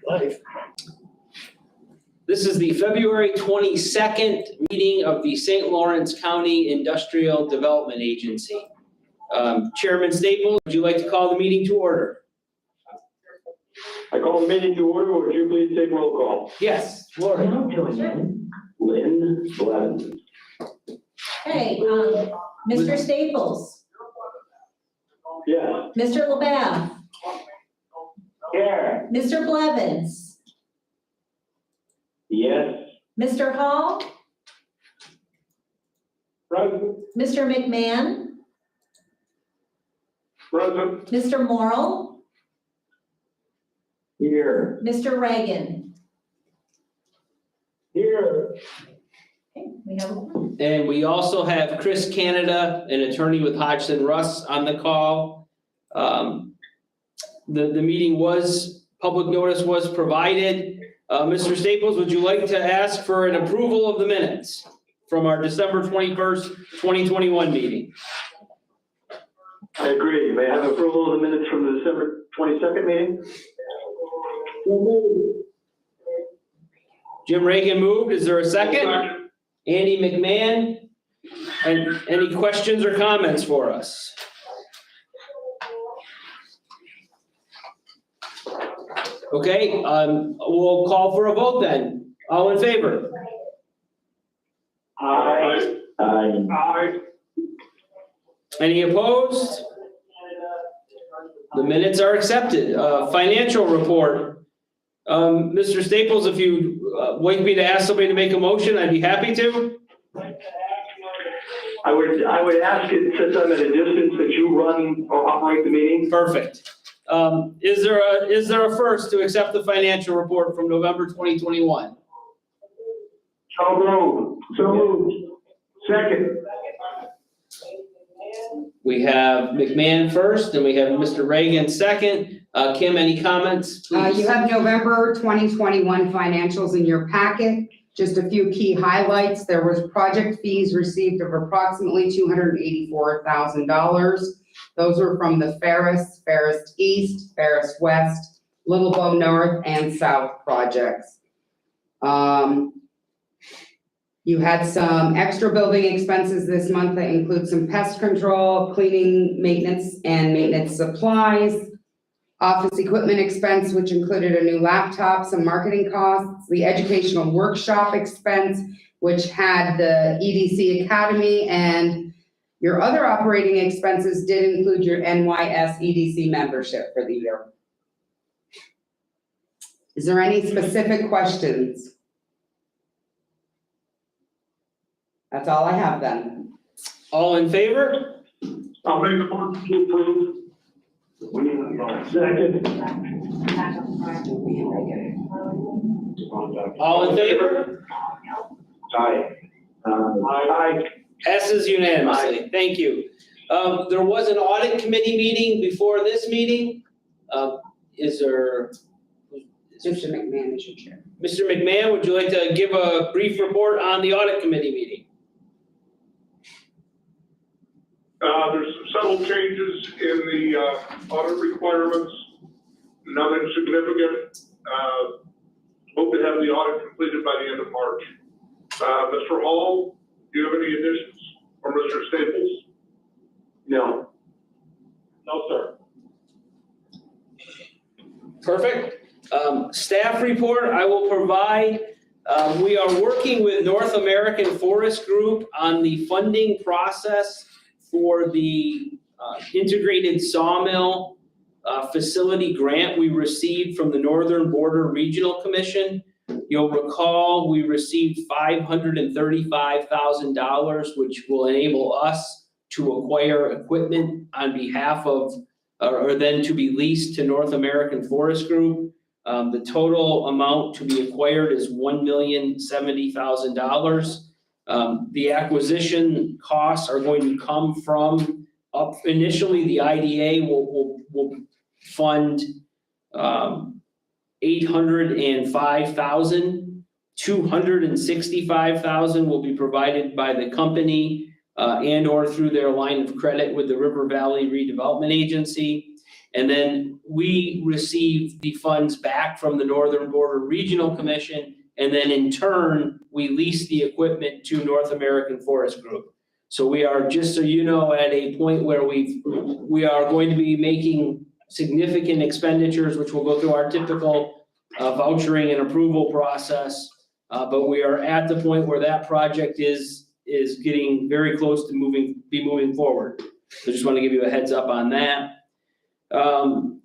Life. This is the February 22nd meeting of the St. Lawrence County Industrial Development Agency. Chairman Staples, would you like to call the meeting to order? I call the meeting to order. Would you please take roll call? Yes, Lori. Lynn Blevins. Hey, Mr. Staples, Yes. Mr. LeBath, Here. Mr. Blevins, Yes. Mr. Hall, Present. Mr. McMahon, Present. Mr. Morrell, Here. Mr. Reagan. Here. Okay, we have a quorum. And we also have Chris Canada, an attorney with Hodgson Russ, on the call. The meeting public notice was provided. Mr. Staples, would you like to ask for an approval of the minutes from our December 21st, 2021 meeting? I agree. May I have approval of the minutes from the December 22nd meeting? Jim Reagan moved. Is there a second? Andy McMahon. And any questions or comments for us? Okay, we'll call for a vote then. All in favor? Aye. Aye. Aye. Any opposed? The minutes are accepted. Financial report. Mr. Staples, if you wait me to ask somebody to make a motion, I'd be happy to. I would ask it, since I'm at a distance, that you run or operate the meeting. Perfect. Is there a first to accept the financial report from November 2021? So moved. So moved. Second. We have McMahon first, and we have Mr. Reagan second. Kim, any comments, please? You have November 2021 financials in your packet. Just a few key highlights. There was project fees received of approximately $284,000. Those were from the Ferris East, Ferris West, Little Bow North, and South projects. You had some extra building expenses this month that include some pest control, cleaning, maintenance, and maintenance supplies. Office equipment expense, which included a new laptop, some marketing costs, the educational workshop expense, which had the EDC Academy, and your other operating expenses did include your NYS EDC membership for the year. Is there any specific questions? That's all I have then. All in favor? I'll make a motion to approve. Second. All in favor? Aye. Aye. Passes unanimously. Thank you. There was an audit committee meeting before this meeting. Is there? Mr. McMahon is your chair. Mr. McMahon, would you like to give a brief report on the audit committee meeting? There's several changes in the audit requirements, nothing significant. Hope to have the audit completed by the end of March. Mr. Hall, do you have any additions? Or Mr. Staples? No. No, sir. Perfect. Staff report I will provide. We are working with North American Forest Group on the funding process for the integrated sawmill facility grant we received from the Northern Border Regional Commission. You'll recall we received $535,000, which will enable us to acquire equipment on behalf of, or then to be leased to North American Forest Group. The total amount to be acquired is $1,070,000. The acquisition costs are going to come from initially the IDA will fund $805,000. $265,000 will be provided by the company and or through their line of credit with the River Valley Redevelopment Agency. And then we receive the funds back from the Northern Border Regional Commission. And then in turn, we lease the equipment to North American Forest Group. So we are, just so you know, at a point where we are going to be making significant expenditures, which will go through our typical vouchering and approval process. But we are at the point where that project is getting very close to moving forward. So just want to give you a heads up on that.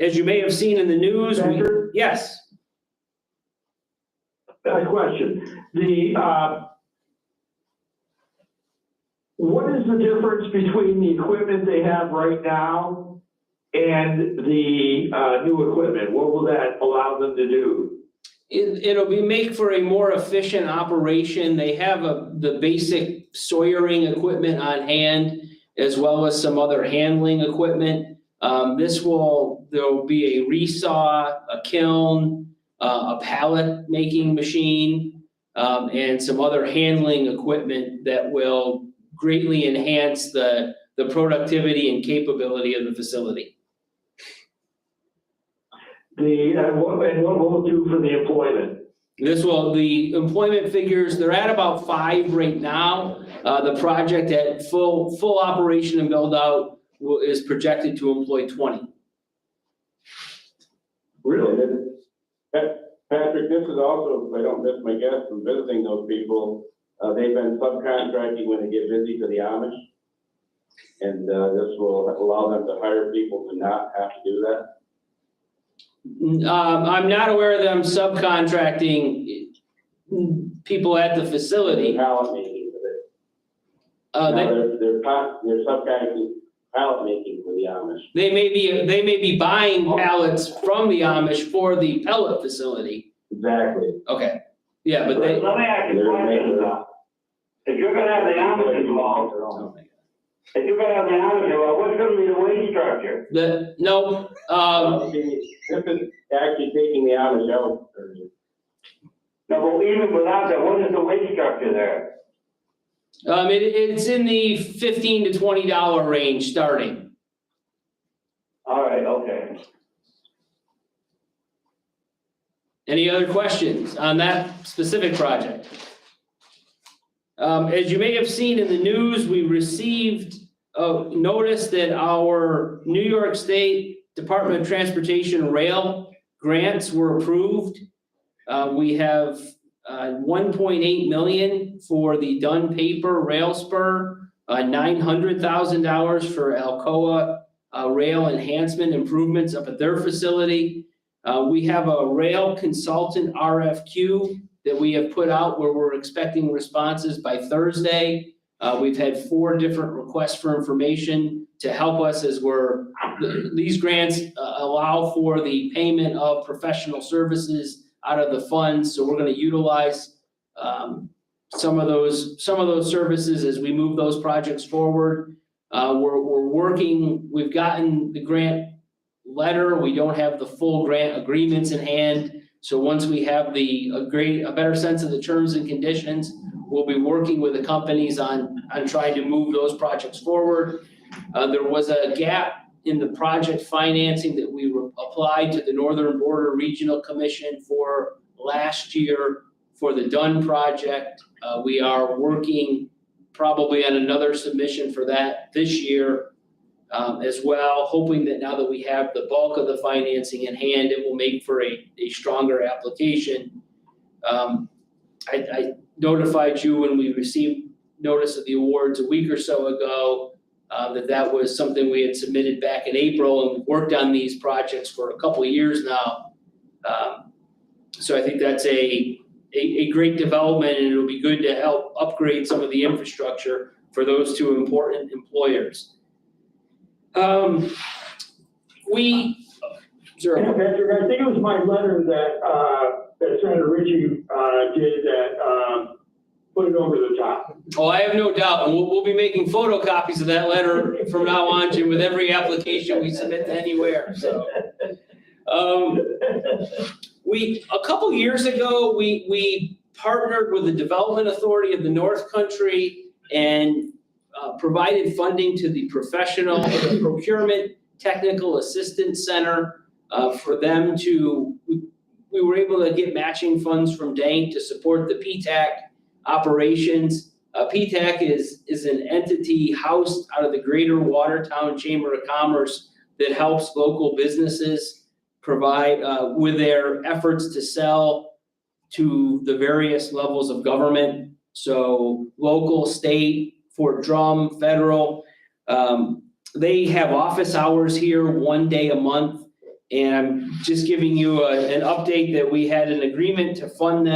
As you may have seen in the news, Becker? yes, A question. What is the difference between the equipment they have right now and the new equipment? What will that allow them to do? it'll make for a more efficient operation. They have the basic sawyering equipment on hand, as well as some other handling equipment. There'll be a resaw, a kiln, a pallet making machine, and some other handling equipment that will greatly enhance the productivity and capability of the facility. And what will it do for the employment? The employment figures, they're at about 5 right now. The project at full operation and build out is projected to employ 20. Really? Patrick, this is also, if I don't miss my guess from visiting those people, they've been subcontracting when they get busy to the Amish. And this will allow them to hire people to not have to do that. I'm not aware of them subcontracting people at the facility. Pallet making for it. They're subcontracting pallet making for the Amish. They may be buying pallets from the Amish for the pellet facility. Exactly. Okay, yeah, but Let me ask you a question, if you're gonna have the Amish involved, what's gonna be the wage structure? This is actually taking the Amish out. No, but even without that, what is the wage structure there? It's in the $15 to $20 range starting. All right, okay. Any other questions on that specific project? As you may have seen in the news, we received a notice that our New York State Department of Transportation rail grants were approved. We have $1.8 million for the Dunn Paper Rail Spur, $900,000 for Alcoa rail enhancement improvements up at their facility. We have a rail consultant RFQ that we have put out where we're expecting responses by Thursday. We've had 4 different requests for information to help us as these grants allow for the payment of professional services out of the funds. So we're going to utilize some of those services as we move those projects forward. We're working, we've gotten the grant letter. We don't have the full grant agreements in hand. So once we have a better sense of the terms and conditions, we'll be working with the companies on trying to move those projects forward. There was a gap in the project financing that we applied to the Northern Border Regional Commission for last year for the Dunn project. We are working probably on another submission for that this year as well, hoping that now that we have the bulk of the financing in hand, it will make for a stronger application. I notified you when we received notice of the awards a week or so ago that was something we had submitted back in April, and we've worked on these projects for a couple of years now. So I think that's a great development, and it'll be good to help upgrade some of the infrastructure for those 2 important employers. Sure. Patrick, I think it was my letter that Senator Ritchie did that put it over the top. Oh, I have no doubt, and we'll be making photocopies of that letter from now on, Jim, with every application we submit to anywhere, so. A couple years ago, we partnered with the Development Authority of the North Country and provided funding to the procurement Technical Assistance Center, for them to, we were able to get matching funds from DANK to support the PTAC operations. PTAC is an entity housed out of the Greater Watertown Chamber of Commerce that helps local businesses provide, with their efforts to sell to the various levels of government. So local, state, Fort Drum, federal. They have office hours here 1 day a month. And I'm just giving you an update that we had an agreement to fund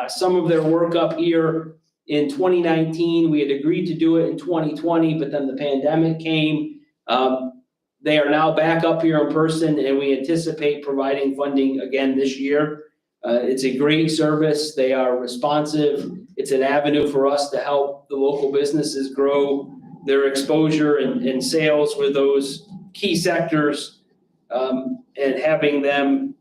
some of their work up here in 2019. We had agreed to do it in 2020, but then the pandemic came. They are now back up here in person, and we anticipate providing funding again this year. It's a great service. They are responsive. It's an avenue for us to help the local businesses grow their exposure and sales with those key sectors. And having them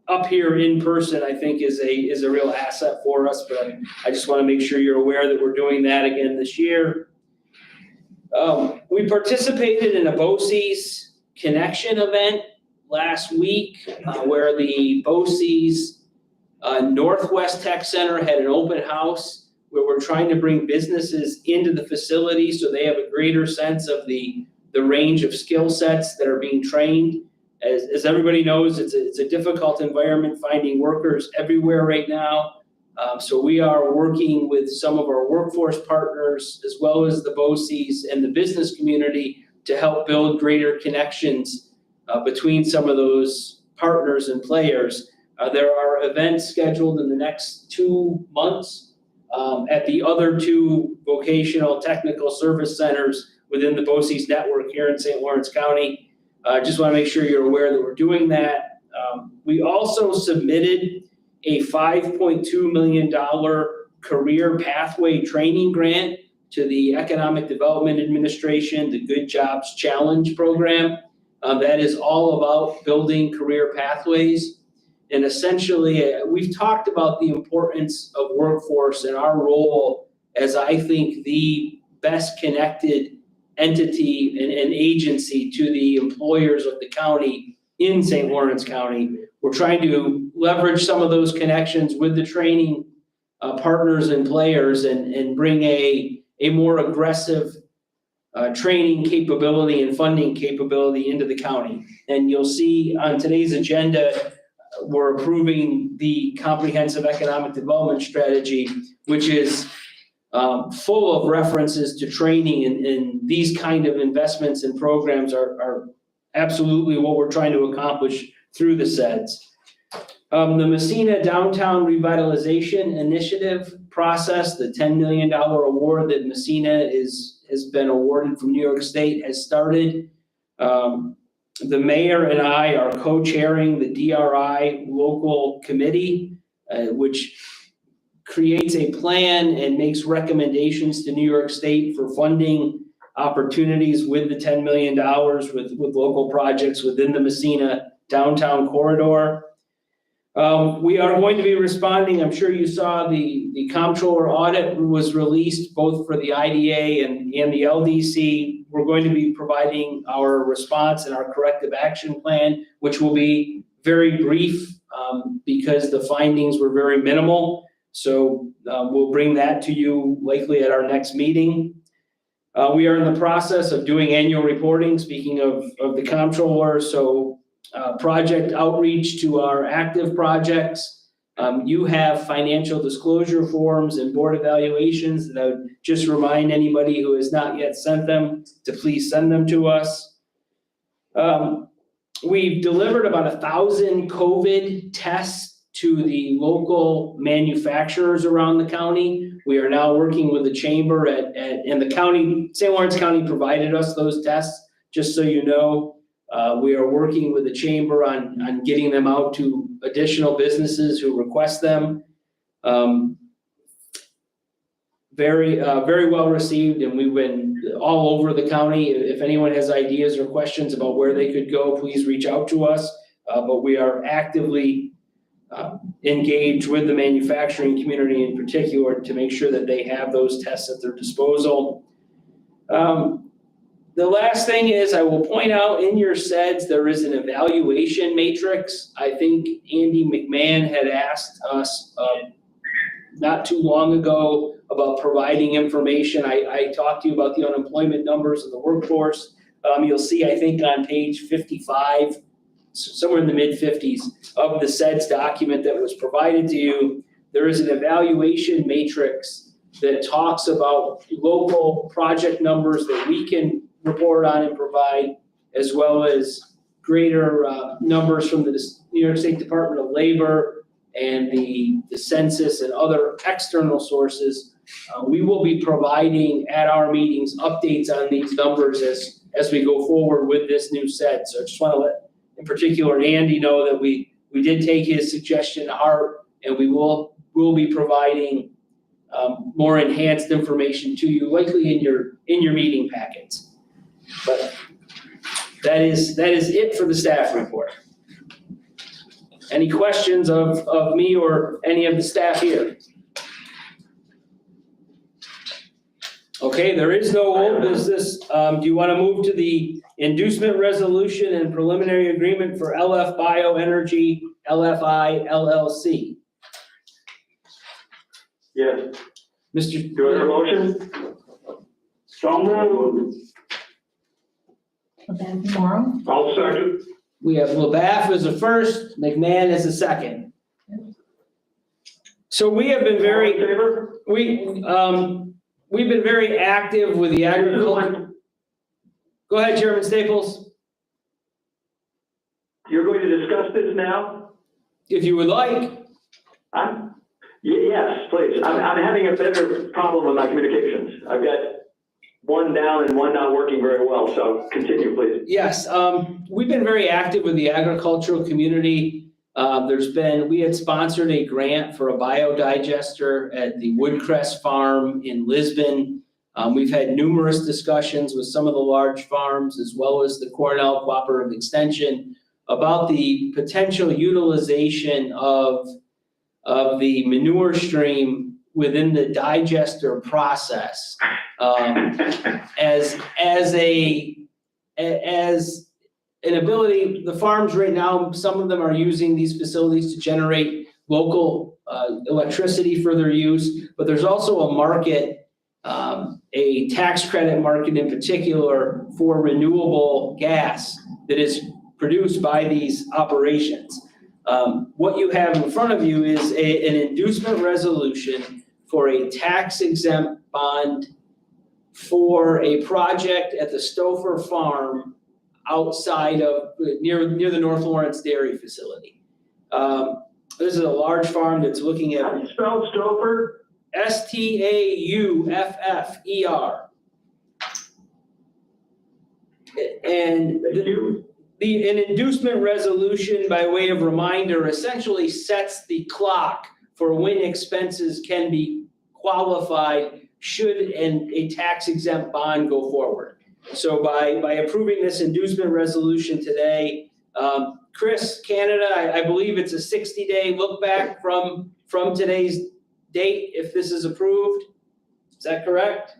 up here in person, I think is a real asset for us, but I just want to make sure you're aware that we're doing that again this year. We participated in a BOCES Connection event last week, where the BOCES Northwest Tech Center had an open house where we're trying to bring businesses into the facility so they have a greater sense of the range of skill sets that are being trained. As everybody knows, it's a difficult environment finding workers everywhere right now. So we are working with some of our workforce partners, as well as the BOCES and the business community, to help build greater connections between some of those partners and players. There are events scheduled in the next 2 months at the other 2 vocational technical service centers within the BOCES network here in St. Lawrence County. Just want to make sure you're aware that we're doing that. We also submitted a $5.2 million career pathway training grant to the Economic Development Administration, the Good Jobs Challenge program. That is all about building career pathways. And essentially, we've talked about the importance of workforce and our role as, I think, the best connected entity and agency to the employers of the county in St. Lawrence County. We're trying to leverage some of those connections with the training partners and players and bring a more aggressive training capability and funding capability into the county. And you'll see on today's agenda, we're approving the comprehensive economic development strategy, which is full of references to training, and these kind of investments and programs are absolutely what we're trying to accomplish through the SEDS. The Messina Downtown Revitalization Initiative process, the $10 million award that Messina has been awarded from New York State, has started. The mayor and I are co-chairing the DRI local committee, which creates a plan and makes recommendations to New York State for funding opportunities with the $10 million with local projects within the Messina downtown corridor. We are going to be responding, I'm sure you saw the comptroller audit was released both for the IDA and the LDC. We're going to be providing our response and our corrective action plan, which will be very brief because the findings were very minimal. So we'll bring that to you likely at our next meeting. We are in the process of doing annual reporting, speaking of the comptroller. So project outreach to our active projects. You have financial disclosure forms and board evaluations that I would just remind anybody who has not yet sent them to please send them to us. We've delivered about 1,000 COVID tests to the local manufacturers around the county. We are now working with the chamber and the county, St. Lawrence County provided us those tests, just so you know. We are working with the chamber on getting them out to additional businesses who request them. Very well received, and we've been all over the county. If anyone has ideas or questions about where they could go, please reach out to us. But we are actively engaged with the manufacturing community in particular to make sure that they have those tests at their disposal. The last thing is, I will point out in your SEDS, there is an evaluation matrix. I think Andy McMahon had asked us not too long ago about providing information. I talked to you about the unemployment numbers of the workforce. You'll see, I think on page 55, somewhere in the mid-50s of the SEDS document that was provided to you, there is an evaluation matrix that talks about local project numbers that we can report on and provide, as well as greater numbers from the New York State Department of Labor and the census and other external sources. We will be providing at our meetings updates on these numbers as we go forward with this new set. So I just want to let, in particular, Andy know that we did take his suggestion to heart, and we'll be providing more enhanced information to you, likely in your meeting packets. But that is it for the staff report. Any questions of me or any of the staff here? Okay, there is no old business. Do you want to move to the inducement resolution and preliminary agreement for LF Bioenergy, LFI LLC? Yes. Mr. Do I have a motion? So moved. Beth Morrow. I'll second. We have LaBeouf as a first, McMahon as a second. So we have been All in very, favor? we've been very active with the agriculture. Go ahead, Chairman Staples, You're going to discuss this now? if you would like. Yes, please. I'm having a better problem with my communications. I've got one down and one not working very well, so continue, please. Yes, we've been very active with the agricultural community. We had sponsored a grant for a biodigester at the Woodcrest Farm in Lisbon. We've had numerous discussions with some of the large farms, as well as the Cornell Cooperative Extension, about the potential utilization of the manure stream within the digester process, as an ability. The farms right now, some of them are using these facilities to generate local electricity for their use, but there's also a market, a tax credit market in particular, for renewable gas that is produced by these operations. What you have in front of you is an inducement resolution for a tax exempt bond for a project at the Stouffer Farm outside of, near the North Lawrence Dairy Facility. This is a large farm that's looking How at do you spell Stouffer? Stauffer. And Thank you. an inducement resolution, by way of reminder, essentially sets the clock for when expenses can be qualified should a tax exempt bond go forward. So by approving this inducement resolution today, Chris, Canada, I believe it's a 60-day look back from today's date if this is approved. Is that correct?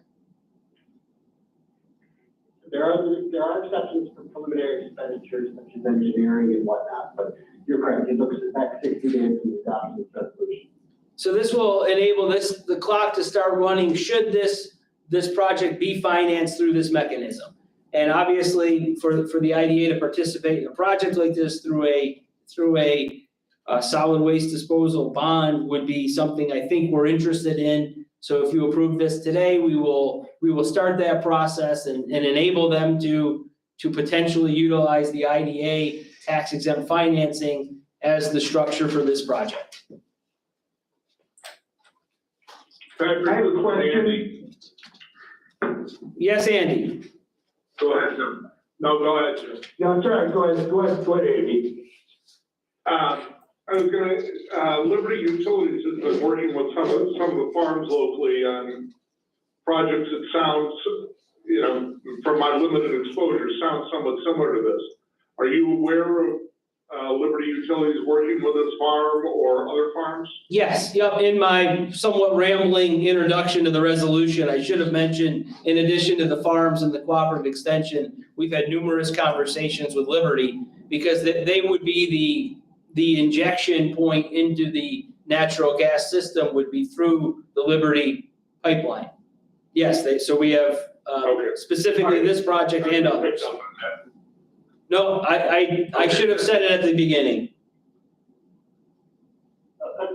There are exceptions for preliminary expenditures such as engineering and whatnot, but you're correct, it looks at that 60 days from the adoption of the resolution. So this will enable the clock to start running should this project be financed through this mechanism. And obviously, for the IDA to participate in a project like this through a solid waste disposal bond would be something I think we're interested in. So if you approve this today, we will start that process and enable them to potentially utilize the IDA tax exempt financing as the structure for this project. Patrick, I have a this is question. Andy. Yes, Andy? Go ahead, Jim. No, go ahead, Jim. No, sorry, go ahead, Andy. I was gonna, Liberty Utilities has been working with some of the farms locally on projects that sounds, from my limited exposure, sounds somewhat similar to this. Are you aware of Liberty Utilities working with this farm or other farms? Yes, yep, in my somewhat rambling introduction to the resolution, I should have mentioned, in addition to the farms and the cooperative extension, we've had numerous conversations with Liberty because they would be the injection point into the natural gas system would be through the Liberty pipeline. Yes, so we have Okay. specifically this project and others. No, I should have said it at the beginning.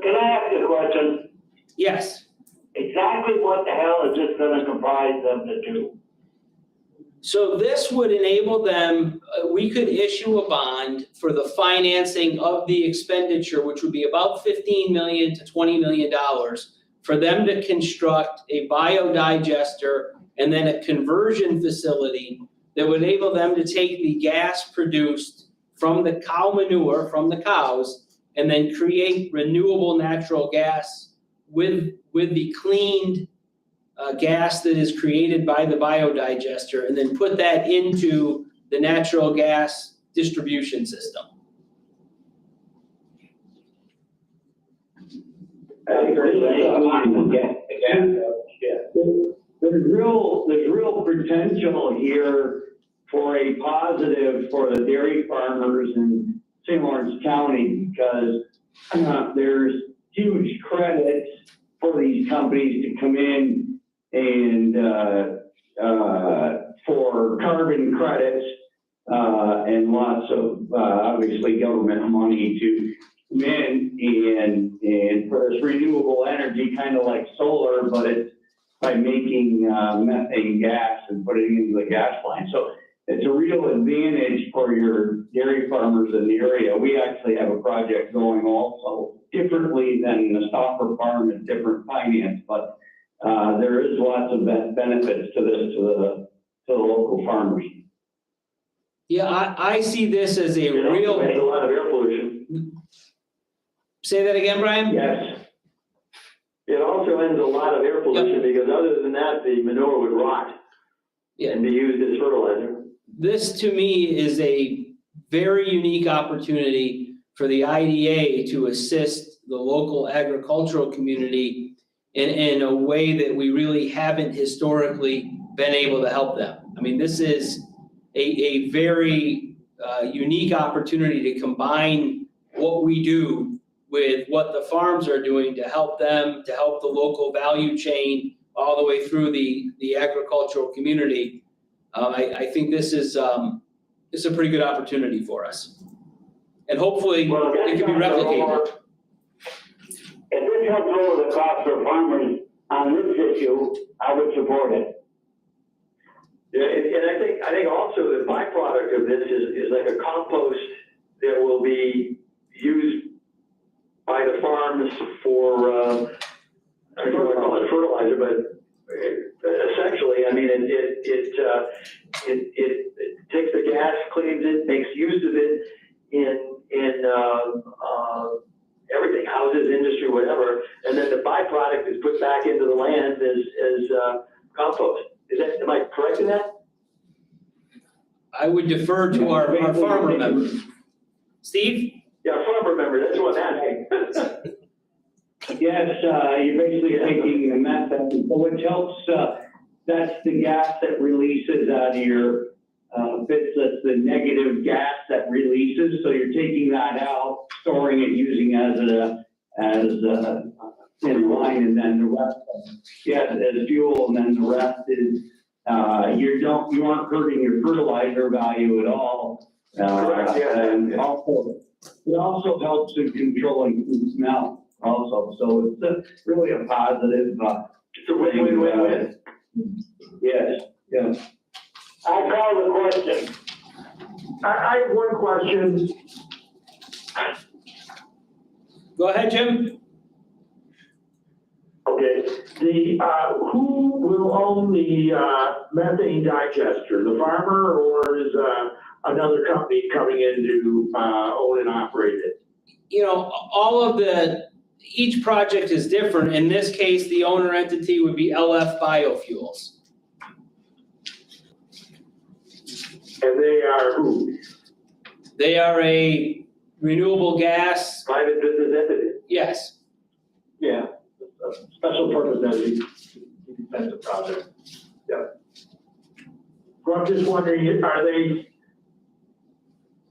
Can I ask you a question? Yes. Exactly what the hell is this gonna comprise them to do? So this would enable them, we could issue a bond for the financing of the expenditure, which would be about $15 million to $20 million, for them to construct a biodigester and then a conversion facility that would enable them to take the gas produced from the cow manure, from the cows, and then create renewable natural gas with the cleaned gas that is created by the biodigester, and then put that into the natural gas distribution system. There's real potential here for a positive for the dairy farmers in St. Lawrence County because there's huge credits for these companies to come in and for carbon credits and lots of obviously government money to come in and for this renewable energy, kind of like solar, but it's by making methane gas and putting it into the gas line. So it's a real advantage for your dairy farmers in the area. We actually have a project going also differently than the Stopper Farm and different finance, but there is lots of benefits to this to the local farmers. Yeah, I see this as a It real. also ends a lot of air pollution. Say that again, Brian? Yes. It also ends a lot of air pollution because other than that, the manure would rot Yeah. and be used as fertilizer. This to me is a very unique opportunity for the IDA to assist the local agricultural community in a way that we really haven't historically been able to help them. I mean, this is a very unique opportunity to combine what we do with what the farms are doing to help them, to help the local value chain all the way through the agricultural community. I think this is a pretty good opportunity for us. And hopefully Well, it can be replicated. If this helps lower the cost for farmers on this issue, I would support it. Yeah, and I think also the byproduct of this is like a compost that will be used by the farms for, I don't want to call it fertilizer, but essentially, I mean, it takes the gas, cleans it, makes use of it in everything, houses, industry, whatever, and then the byproduct is put back into the land as compost. Am I correct in that? I would defer to our farmer member. Steve? Yeah, farmer member, that's what I'm asking. Yes, you're basically taking the methane, which helps, that's the gas that releases out of your bits, that's the negative gas that releases, so you're taking that out, storing it, using as in line, and then the rest, as fuel, and then the rest is, you aren't hurting your fertilizer value at all. Correct, yeah. And also, it also helps in controlling food smell also, so it's really a positive, It's a win-win-win-win. yes, yes. I call the question. I have one question. Go ahead, Jim. Okay, who will own the methane digester, the farmer, or is another company coming in to own and operate it? You know, each project is different. In this case, the owner entity would be LF Biofuels. And they are who? They are a renewable gas, Private business entity. yes. Yeah, a special purpose entity, defensive project. Well, I'm just wondering, are they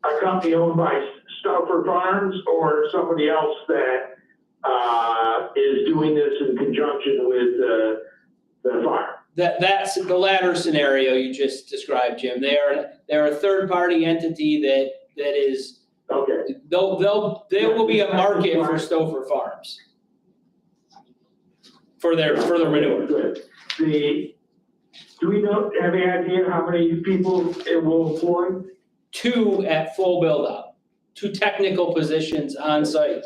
a company owned by Stauffer Farms or somebody else that, is doing this in conjunction with, the farm? That's the latter scenario you just described, Jim. They're a third-party entity that is, Okay. there will be a market for Stouffer Farms for their manure. Good. Do we have any idea how many people it will employ? 2 at full build-out, 2 technical positions on site.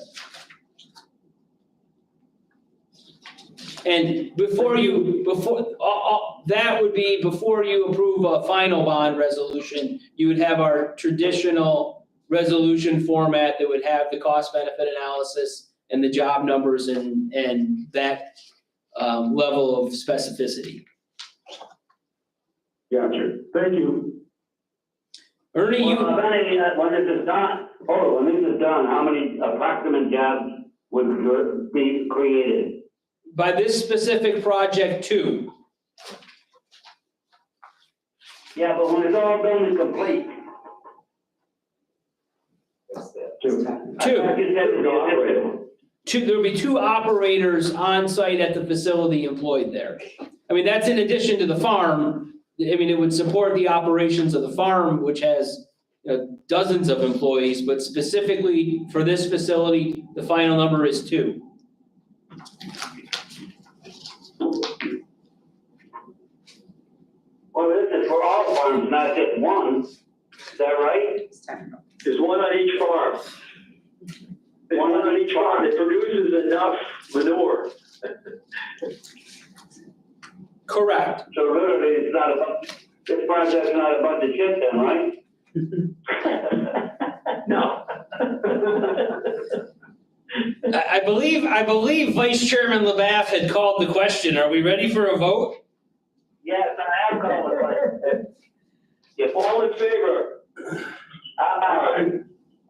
And before that would be before you approve a final bond resolution, you would have our traditional resolution format that would have the cost benefit analysis and the job numbers and that level of specificity. Gotcha. Thank you. Ernie, you, Well, when this is done, how many approximate jobs would be created? by this specific project, 2. Yeah, but when it's all done and complete. Two. I thought you said it was There'll be 2 operators on site at the facility employed there. I mean, that's in addition to the farm. I mean, it would support the operations of the farm, which has dozens of employees, but specifically for this facility, the final number is 2. Well, this is for all farms, not just one. Is that right? There's one on each farm. There's one on each farm. It produces enough manure. Correct. So literally, this project's not a bunch of shit then, right? No. I believe Vice Chairman LaBaff had called the question. Are we ready for a vote? Yes, I am calling it. If all in favor? Aye.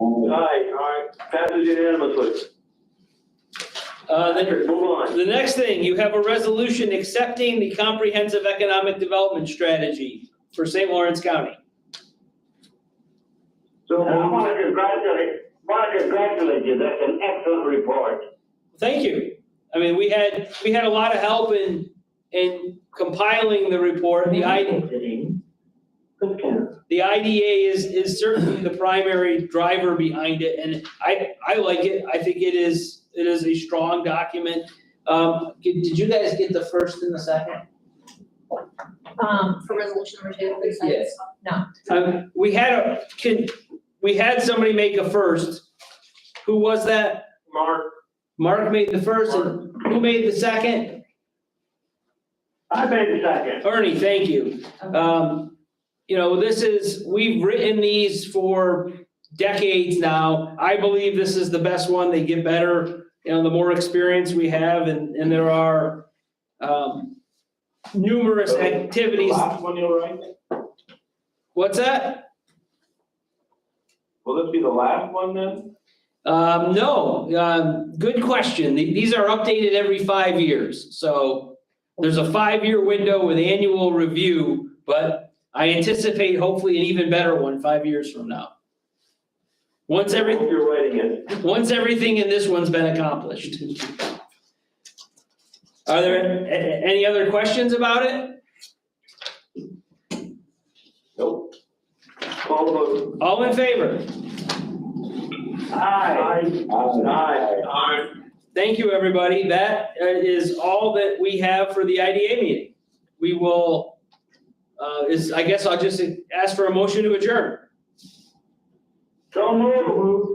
Aye. Passes unanimously. Then Move on. the next thing, you have a resolution accepting the comprehensive economic development strategy for St. Lawrence County. So, And I want to congratulate you, that's an excellent report. Thank you. I mean, we had a lot of help in compiling the report. The IDA is certainly the primary driver behind it, and I like it. I think it is a strong document. Did you guys get the first and the second? For resolution number 2, please. Yes. No. We had somebody make a first. Who was that? Mark, Mark made the first, and who made the second? I made a second. Ernie, thank you. We've written these for decades now. I believe this is the best one. They get better, the more experience we have, and there are numerous activities. Last one you'll write? What's that? Will this be the last one then? No, good question. These are updated every 5 years. So there's a 5-year window with annual review, but I anticipate hopefully an even better one 5 years from now. Once You're writing it. everything in this one's been accomplished. Are there any other questions about it? Nope. Call the vote. All in favor? Aye. Aye. Thank you, everybody. That is all that we have for the IDA meeting. We will, I guess I'll just ask for a motion to adjourn. So moved.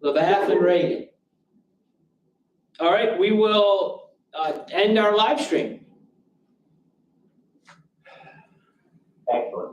LaBaff and Reagan. All right, we will end our live stream. Excellent.